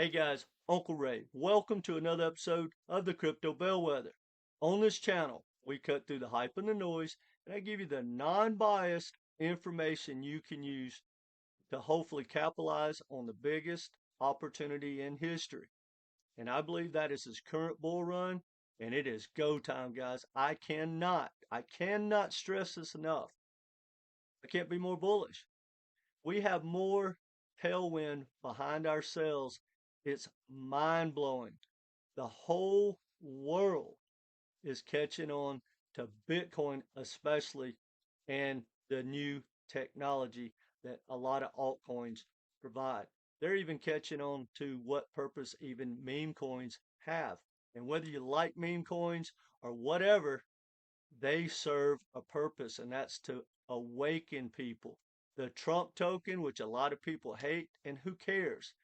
Hey guys, Uncle Ray. Welcome to another episode of the Crypto Bellwether. On this channel, we cut through the hype and the noise, and I give you the non-biased information you can use to hopefully capitalize on the biggest opportunity in history. And I believe that is this current bull run, and it is go time, guys. I cannot stress this enough. I can't be more bullish. We have more tailwind behind ourselves. It's mind blowing. The whole world is catching on to Bitcoin, especially, and the new technology that a lot of altcoins provide. They're even catching on to what purpose even meme coins have. And whether you like meme coins or whatever, they serve a purpose, and that's to awaken people. The Trump token, which a lot of people hate, and who cares,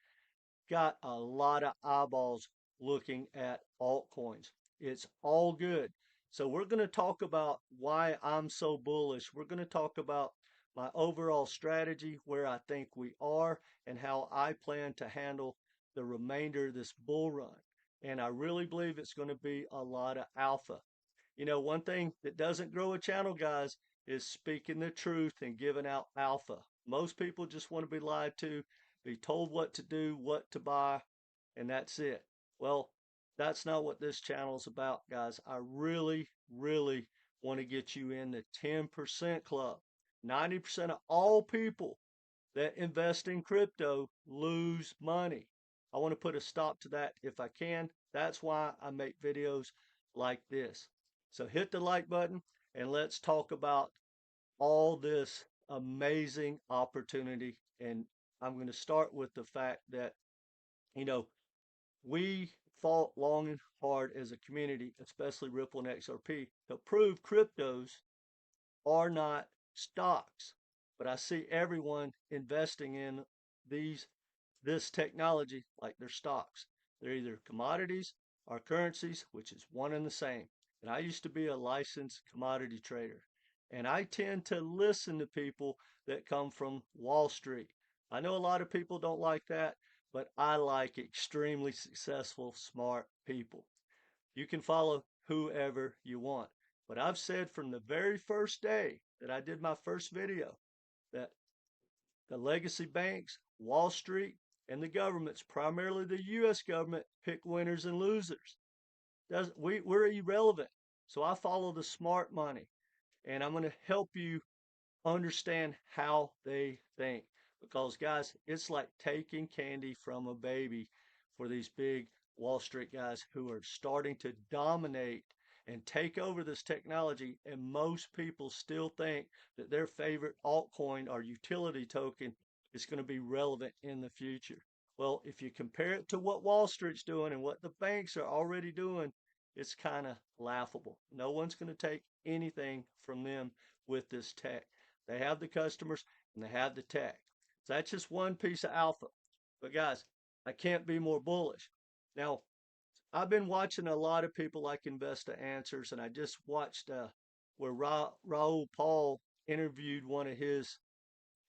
got a lot of eyeballs looking at altcoins. It's all good. So we're going to talk about why I'm so bullish. We're going to talk about my overall strategy, where I think we are, and how I plan to handle the remainder of this bull run. And I really believe it's going to be a lot of alpha. You know, one thing that doesn't grow a channel, guys, is speaking the truth and giving out alpha. Most people just want to be lied to, be told what to do, what to buy, and that's it. Well, that's not what this channel is about, guys. I really want to get you in the 10% club. 90% of all people that invest in crypto lose money. I want to put a stop to that if I can. That's why I make videos like this. So hit the like button and let's talk about all this amazing opportunity. And I'm going to start with the fact that, you know, we fought long and hard as a community, especially Ripple and XRP, to prove cryptos are not stocks. But I see everyone investing in this technology like they're stocks. They're either commodities or currencies, which is one and the same. And I used to be a licensed commodity trader. And I tend to listen to people that come from Wall Street. I know a lot of people don't like that, but I like extremely successful, smart people. You can follow whoever you want. But I've said from the very first day that I did my first video that the legacy banks, Wall Street, and the governments, primarily the U.S. government, pick winners and losers. We're irrelevant. So I follow the smart money, and I'm going to help you understand how they think. Because, guys, it's like taking candy from a baby for these big Wall Street guys who are starting to dominate and take over this technology. And most people still think that their favorite altcoin or utility token is going to be relevant in the future. Well, if you compare it to what Wall Street's doing and what the banks are already doing, it's kind of laughable. No one's going to take anything from them with this tech. They have the customers and they have the tech. So that's just one piece of alpha. But guys, I can't be more bullish. Now, I've been watching a lot of people like Investor Answers, and I just watched where Raul Paul interviewed one of his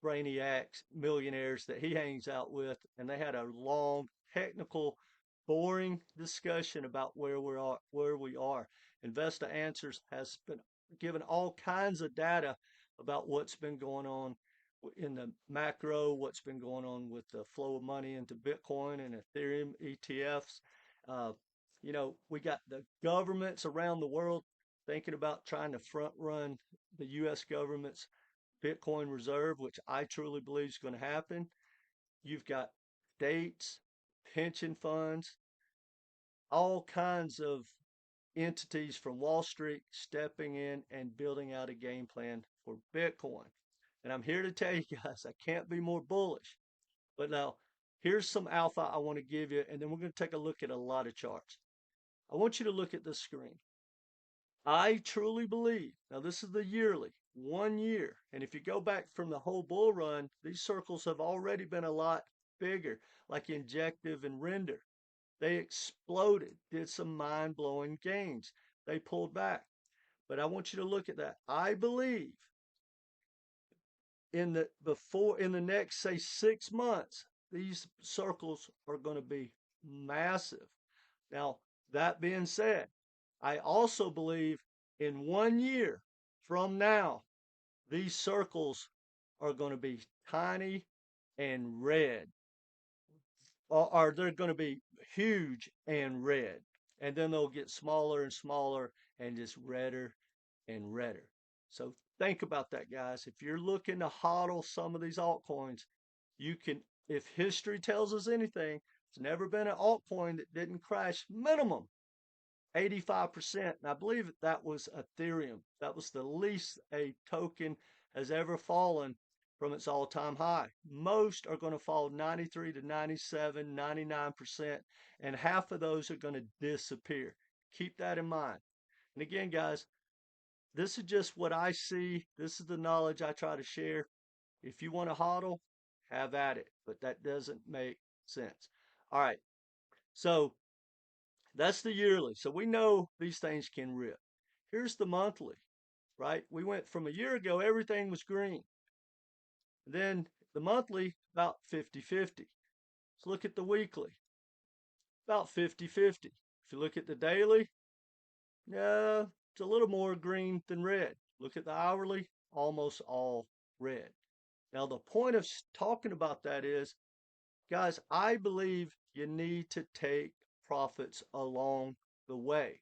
brainiacs, millionaires that he hangs out with, and they had a long, technical, boring discussion about where we are. Investor Answers has been given all kinds of data about what's been going on in the macro, what's been going on with the flow of money into Bitcoin and Ethereum ETFs. You know, we got the governments around the world thinking about trying to front run the U.S. government's Bitcoin reserve, which I truly believe is going to happen. You've got states, pension funds, all kinds of entities from Wall Street stepping in and building out a game plan for Bitcoin. And I'm here to tell you guys, I can't be more bullish. But now, here's some alpha I want to give you, and then we're going to take a look at a lot of charts. I want you to look at this screen. I truly believe, now this is the yearly, 1 year. And if you go back from the whole bull run, these circles have already been a lot bigger, like injective and render. They exploded, did some mind-blowing gains. They pulled back. But I want you to look at that. I believe in the next, say, 6 months, these circles are going to be massive. Now, that being said, I also believe in 1 year from now, these circles are going to be tiny and red, or they're going to be huge and red. And then they'll get smaller and smaller and just redder and redder. So think about that, guys. If you're looking to hodl some of these altcoins, you can, if history tells us anything, there's never been an altcoin that didn't crash minimum 85%. And I believe that was Ethereum. That was the least a token has ever fallen from its all-time high. Most are going to fall 93 to 97, 99%, and half of those are going to disappear. Keep that in mind. And again, guys, this is just what I see. This is the knowledge I try to share. If you want to hodl, have at it, but that doesn't make sense. All right. So that's the yearly. So we know these things can rip. Here's the monthly, right? We went from a year ago, everything was green. Then the monthly, about 50-50. Let's look at the weekly, about 50-50. If you look at the daily, yeah, it's a little more green than red. Look at the hourly, almost all red. Now, the point of talking about that is, guys, I believe you need to take profits along the way.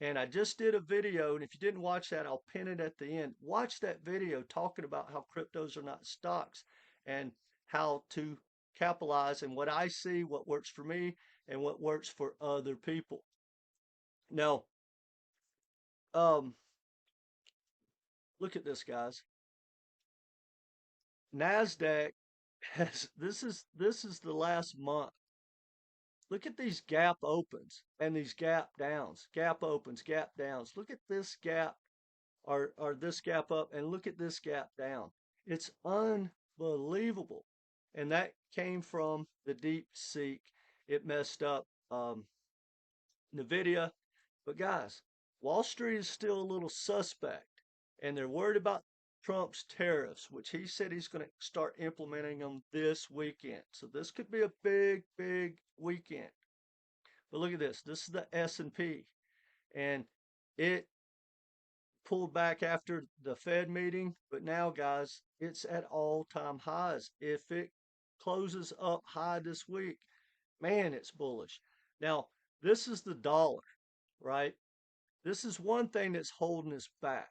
And I just did a video, and if you didn't watch that, I'll pin it at the end. Watch that video talking about how cryptos are not stocks and how to capitalize and what I see, what works for me, and what works for other people. Now, look at this, guys. NASDAQ has this is the last month. Look at these gap opens and these gap downs, gap opens, gap downs. Look at this gap or this gap up and look at this gap down. It's unbelievable. And that came from the deep seek. It messed up NVIDIA. But guys, Wall Street is still a little suspect and they're worried about Trump's tariffs, which he said he's going to start implementing them this weekend. So this could be a big, big weekend. But look at this. This is the S&P, and it pulled back after the Fed meeting. But now, guys, it's at all-time highs. If it closes up high this week, man, it's bullish. Now, this is the dollar, right? This is one thing that's holding us back.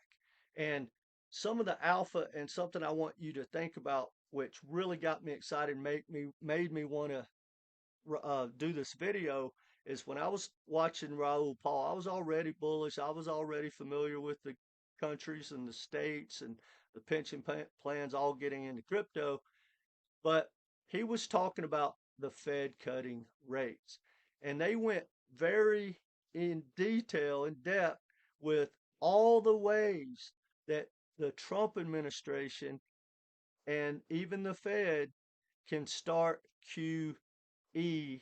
And some of the alpha and something I want you to think about, which really got me excited, made me want to do this video, is when I was watching Raoul Pal, I was already bullish. I was already familiar with the countries and the states and the pension plans all getting into crypto. But he was talking about the Fed cutting rates. And they went very in detail, in depth, with all the ways that the Trump administration and even the Fed can start QE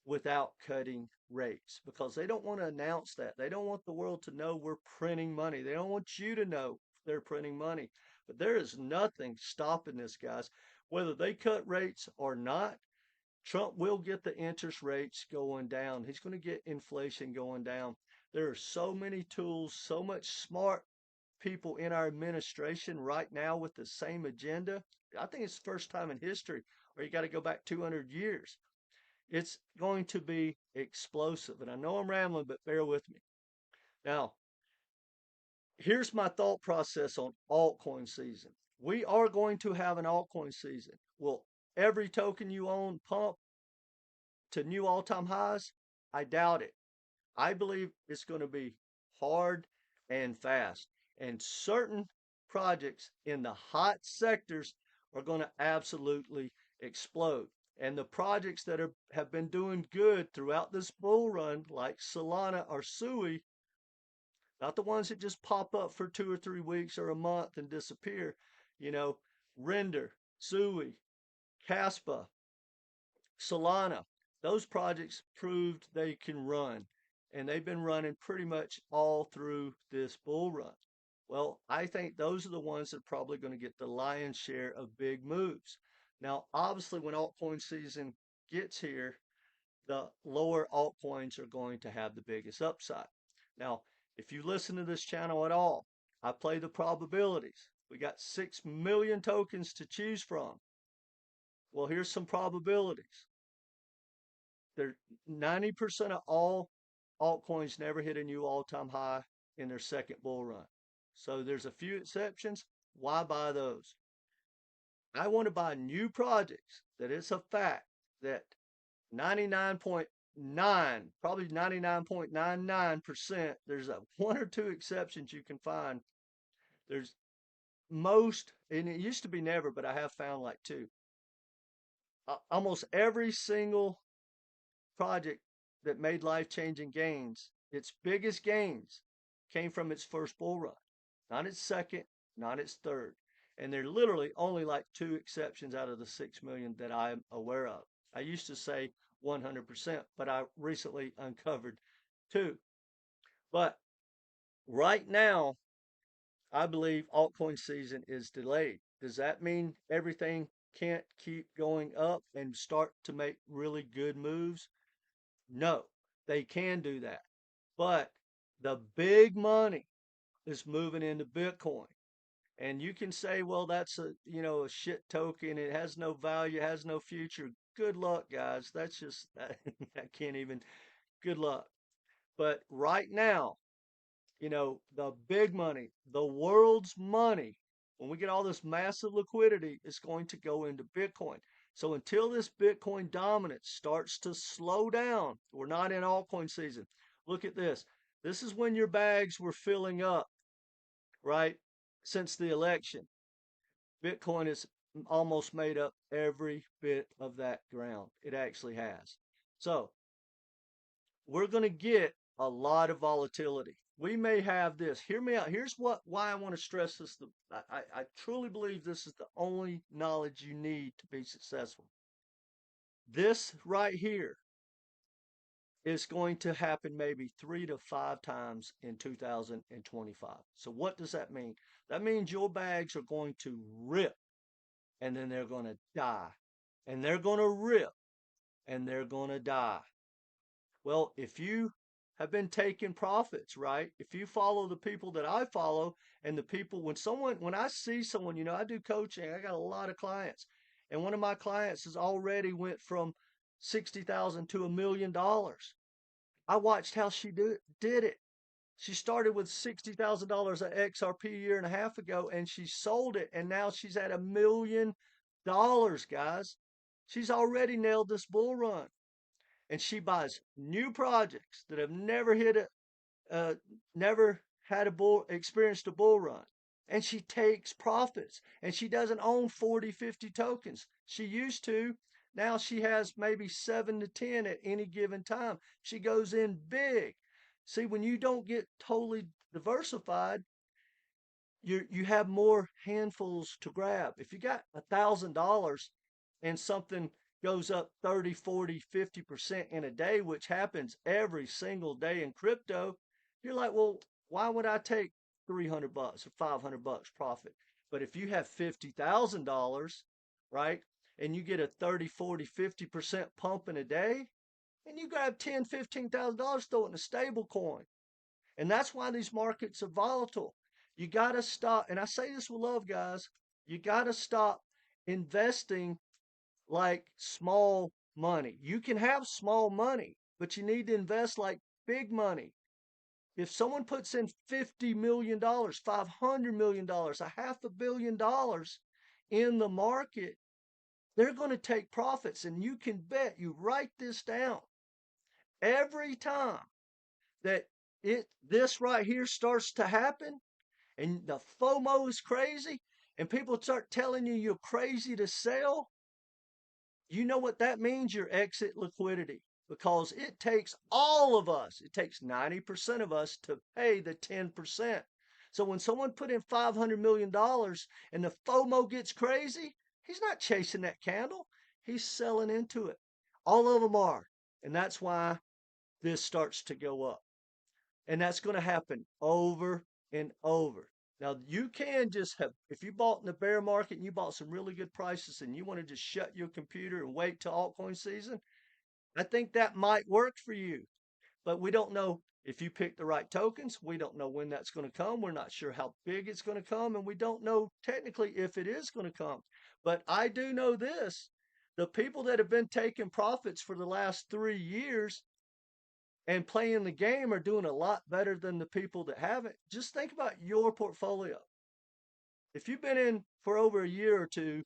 without cutting rates because they don't want to announce that. They don't want the world to know we're printing money. They don't want you to know they're printing money. But there is nothing stopping this, guys. Whether they cut rates or not, Trump will get the interest rates going down. He's going to get inflation going down. There are so many tools, so much smart people in our administration right now with the same agenda. I think it's the first time in history, or you got to go back 200 years. It's going to be explosive. And I know I'm rambling, but bear with me. Now, here's my thought process on altcoin season. We are going to have an altcoin season. Will every token you own pump to new all-time highs? I doubt it. I believe it's going to be hard and fast. And certain projects in the hot sectors are going to absolutely explode. And the projects that have been doing good throughout this bull run, like Solana or SUI, not the ones that just pop up for 2 or 3 weeks or a month and disappear, Render, SUI, Caspa, Solana, those projects proved they can run. And they've been running pretty much all through this bull run. Well, I think those are the ones that are probably going to get the lion's share of big moves. Now, obviously, when altcoin season gets here, the lower altcoins are going to have the biggest upside. Now, if you listen to this channel at all, I play the probabilities. We got 6 million tokens to choose from. Well, here's some probabilities. There 90% of all altcoins never hit a new all-time high in their second bull run. So there's a few exceptions. Why buy those? I want to buy new projects that it's a fact that 99.9, probably 99.99%, there's a one or two exceptions you can find. There's most, and it used to be never, but I have found like two. Almost every single project that made life-changing gains, its biggest gains came from its first bull run, not its second, not its third. And there are literally only like two exceptions out of the 6 million that I'm aware of. I used to say 100%, but I recently uncovered two. But right now, I believe altcoin season is delayed. Does that mean everything can't keep going up and start to make really good moves? No, they can do that. But the big money is moving into Bitcoin. And you can say, well, that's a shit token. It has no value, has no future. Good luck, guys. That's just, I can't even, good luck. But right now, the big money, the world's money, when we get all this massive liquidity, it's going to go into Bitcoin. So until this Bitcoin dominance starts to slow down, we're not in altcoin season. Look at this. This is when your bags were filling up, right? Since the election. Bitcoin has almost made up every bit of that ground. It actually has. So we're going to get a lot of volatility. We may have this. Hear me out. Here's why I want to stress this. I truly believe this is the only knowledge you need to be successful. This right here is going to happen maybe 3 to 5 times in 2025. So what does that mean? That means your bags are going to rip and then they're going to die. And they're going to rip and they're going to die. Well, if you have been taking profits, right? If you follow the people that I follow and the people, when I see someone, I do coaching, I got a lot of clients. And one of my clients has already went from 60,000 to $1 million. I watched how she did it. She started with $60,000 at XRP a year and a half ago, and she sold it, and now she's at $1 million, guys. She's already nailed this bull run, and she buys new projects that have never had experienced a bull run, and she takes profits, and she doesn't own 40, 50 tokens. She used to. Now she has maybe 7 to 10 at any given time. She goes in big. See, when you don't get totally diversified, you have more handfuls to grab. If you got $1,000 and something goes up 30, 40, 50% in a day, which happens every single day in crypto, you're like, well, why would I take $300 or $500 profit? But if you have $50,000, right, and you get a 30, 40, 50% pump in a day, and you grab $10,000, $15,000, throw it in a stable coin. And that's why these markets are volatile. You got to stop, and I say this with love, guys, you got to stop investing like small money. You can have small money, but you need to invest like big money. If someone puts in $50 million, $500 million, a $500 million in the market, they're going to take profits. And you can bet, you write this down, every time that this right here starts to happen and the FOMO is crazy and people start telling you you're crazy to sell, you know what that means? Your exit liquidity. Because it takes all of us, it takes 90% of us to pay the 10%. So when someone put in $500 million and the FOMO gets crazy, he's not chasing that candle. He's selling into it. All of them are. And that's why this starts to go up. And that's going to happen over and over. Now, you can just have, if you bought in the bear market and you bought some really good prices and you want to just shut your computer and wait till altcoin season, I think that might work for you, but we don't know if you pick the right tokens. We don't know when that's going to come. We're not sure how big it's going to come, and we don't know technically if it is going to come. But I do know this. The people that have been taking profits for the last 3 years and playing the game are doing a lot better than the people that haven't. Just think about your portfolio. If you've been in for over a year or two,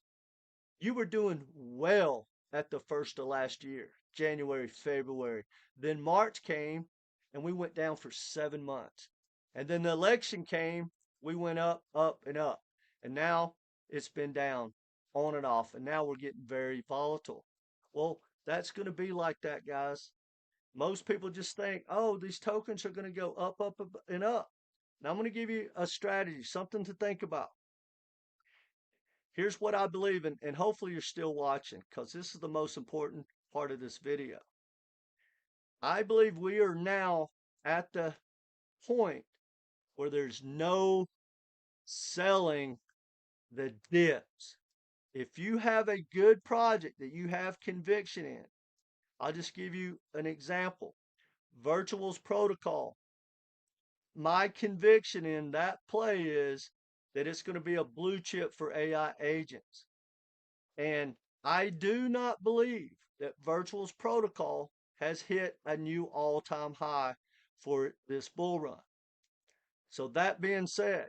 you were doing well at the first of last year, January, February. Then March came and we went down for 7 months. And then the election came, we went up, up, and up. And now it's been down on and off. And now we're getting very volatile. Well, that's going to be like that, guys. Most people just think, oh, these tokens are going to go up, up, up, and up. Now I'm going to give you a strategy, something to think about. Here's what I believe in, and hopefully you're still watching because this is the most important part of this video. I believe we are now at the point where there's no selling the dips. If you have a good project that you have conviction in, I'll just give you an example. Virtual's protocol. My conviction in that play is that it's going to be a blue chip for AI agents. And I do not believe that Virtual's protocol has hit a new all-time high for this bull run. So that being said,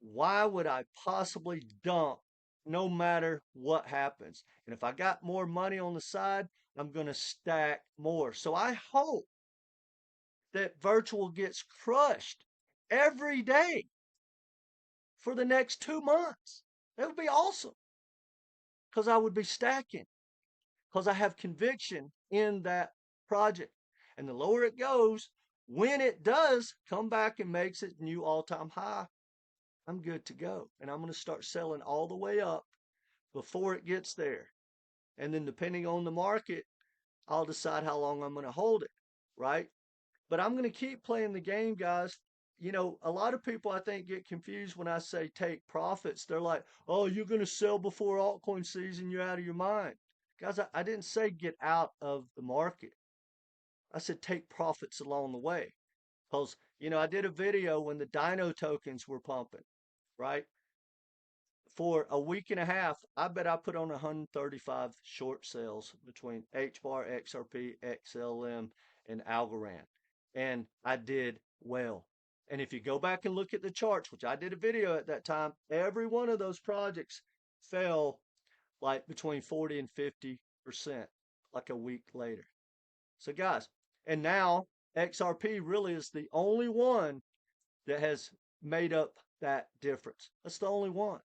why would I possibly dump no matter what happens? And if I got more money on the side, I'm going to stack more. So I hope that Virtual gets crushed every day for the next 2 months. That would be awesome because I would be stacking because I have conviction in that project. And the lower it goes, when it does come back and makes its new all-time high, I'm good to go. And I'm going to start selling all the way up before it gets there. And then depending on the market, I'll decide how long I'm going to hold it, right? But I'm going to keep playing the game, guys. You know, a lot of people I think get confused when I say take profits. They're like, oh, you're going to sell before altcoin season. You're out of your mind. Guys, I didn't say get out of the market. I said take profits along the way. Because, you know, I did a video when the Dino tokens were pumping, right? For a week and a half, I bet I put on 135 short sales between HBAR, XRP, XLM, and Algorand. And I did well. And if you go back and look at the charts, which I did a video at that time, every one of those projects fell like between 40 and 50% like a week later. So guys, and now XRP really is the only one that has made up that difference. That's the only one,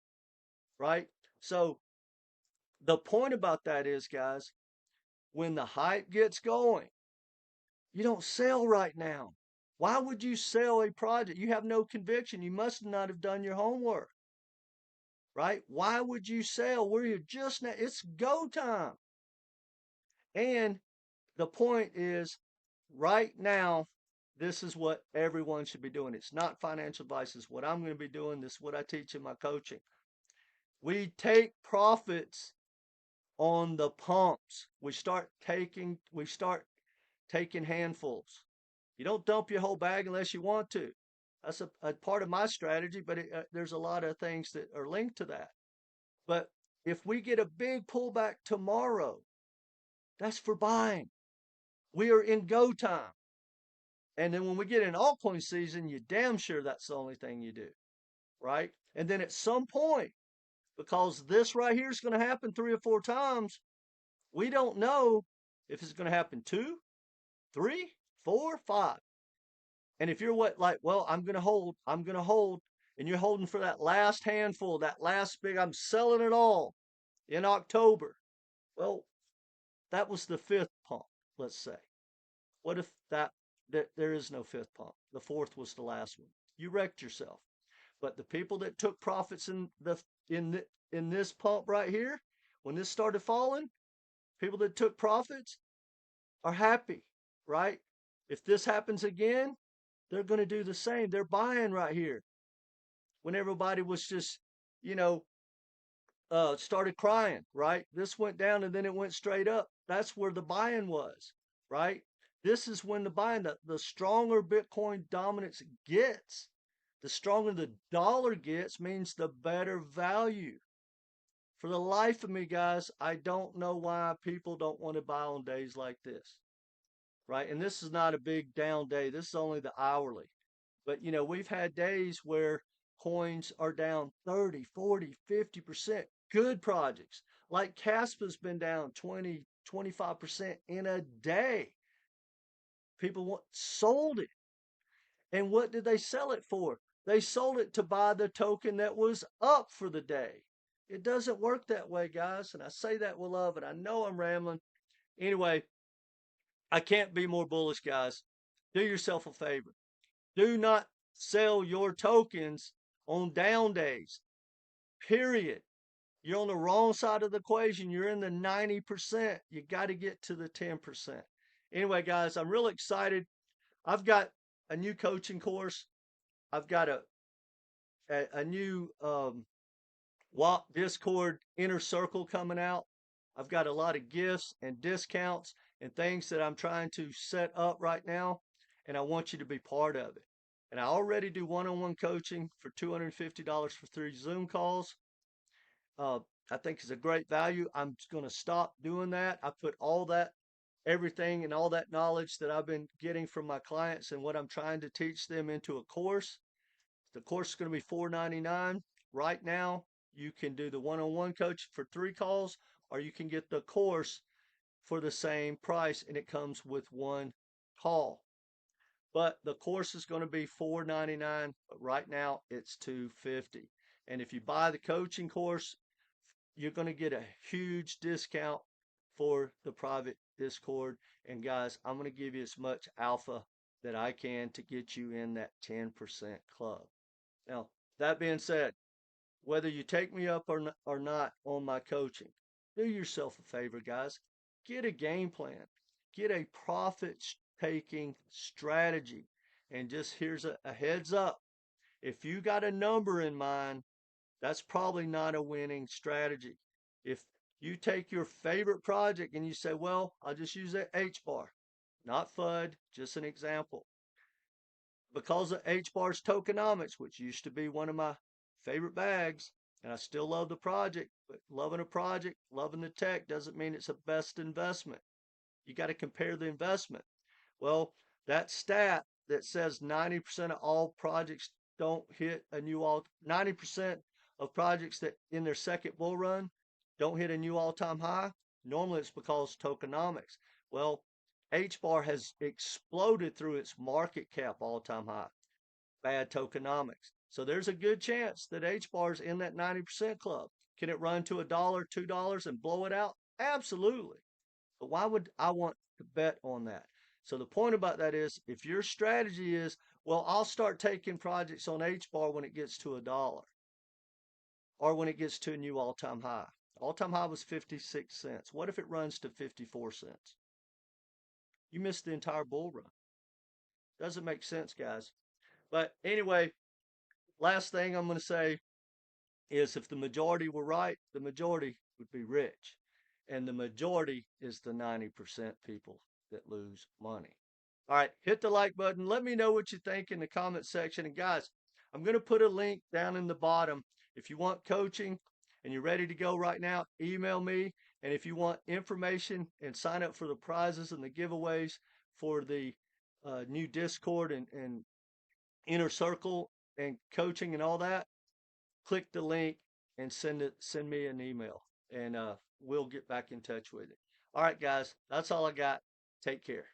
right? So the point about that is, guys, when the hype gets going, you don't sell right now. Why would you sell a project? You have no conviction. You must not have done your homework, right? Why would you sell? We're just now, it's go time. And the point is, right now, this is what everyone should be doing. It's not financial advice. It's what I'm going to be doing. This is what I teach in my coaching. We take profits on the pumps. We start taking handfuls. You don't dump your whole bag unless you want to. That's a part of my strategy, but there's a lot of things that are linked to that. But if we get a big pullback tomorrow, that's for buying. We are in go time. And then when we get in altcoin season, you're damn sure that's the only thing you do, right? And then at some point, because this right here is going to happen 3 or 4 times, we don't know if it's going to happen 2, 3, 4, 5. And if you're well, I'm going to hold, and you're holding for that last handful, that last big, I'm selling it all in October. Well, that was the 5th pump, let's say. What if there is no 5th pump? The 4th was the last one. You wrecked yourself. But the people that took profits in this pump right here, when this started falling, people that took profits are happy, right? If this happens again, they're going to do the same. They're buying right here. When everybody was just, started crying, right? This went down and then it went straight up. That's where the buying was, right? This is when the buying, the stronger Bitcoin dominance gets, the stronger the dollar gets, means the better value. For the life of me, guys, I don't know why people don't want to buy on days like this, right? And this is not a big down day. This is only the hourly. But, we've had days where coins are down 30, 40, 50%. Good projects. Like Caspa's been down 20, 25% in a day. People sold it. And what did they sell it for? They sold it to buy the token that was up for the day. It doesn't work that way, guys. And I say that with love, and I know I'm rambling. Anyway, I can't be more bullish, guys. Do yourself a favor. Do not sell your tokens on down days, period. You're on the wrong side of the equation. You're in the 90%. You got to get to the 10%. Anyway, guys, I'm really excited. I've got a new coaching course. I've got a new Discord inner circle coming out. I've got a lot of gifts and discounts and things that I'm trying to set up right now, and I want you to be part of it. And I already do one-on-one coaching for $250 for 3 Zoom calls. I think it's a great value. I'm going to stop doing that. I put all that, everything and all that knowledge that I've been getting from my clients and what I'm trying to teach them into a course. The course is going to be $4.99. Right now, you can do the one-on-one coaching for 3 calls, or you can get the course for the same price, and it comes with 1 call. But the course is going to be $4.99, but right now it's $2.50. And if you buy the coaching course, you're going to get a huge discount for the private Discord. And guys, I'm going to give you as much alpha that I can to get you in that 10% club. Now, that being said, whether you take me up or not on my coaching, do yourself a favor, guys. Get a game plan. Get a profit-taking strategy. And just here's a heads up. If you got a number in mind, that's probably not a winning strategy. If you take your favorite project and you say, well, I'll just use that H-bar, not FUD, just an example. Because of H-bar's tokenomics, which used to be one of my favorite bags, and I still love the project, but loving a project, loving the tech doesn't mean it's a best investment. You got to compare the investment. Well, that stat that says 90% of all projects don't hit a new 90% of projects that in their second bull run don't hit a new all-time high. Normally it's because tokenomics. Well, H-bar has exploded through its market cap all-time high. Bad tokenomics. So there's a good chance that H-bar is in that 90% club. Can it run to $1, $2 and blow it out? Absolutely. But why would I want to bet on that? So the point about that is, if your strategy is, well, I'll start taking projects on H-bar when it gets to $1 or when it gets to a new all-time high. All-time high was 56 cents. What if it runs to 54 cents? You missed the entire bull run. Doesn't make sense, guys. But anyway, last thing I'm going to say is, if the majority were right, the majority would be rich. And the majority is the 90% people that lose money. All right, hit the like button. Let me know what you think in the comment section. And guys, I'm going to put a link down in the bottom. If you want coaching and you're ready to go right now, email me. And if you want information and sign up for the prizes and the giveaways for the new Discord and inner circle and coaching and all that, click the link and send me an email, and we'll get back in touch with it. All right, guys, that's all I got. Take care.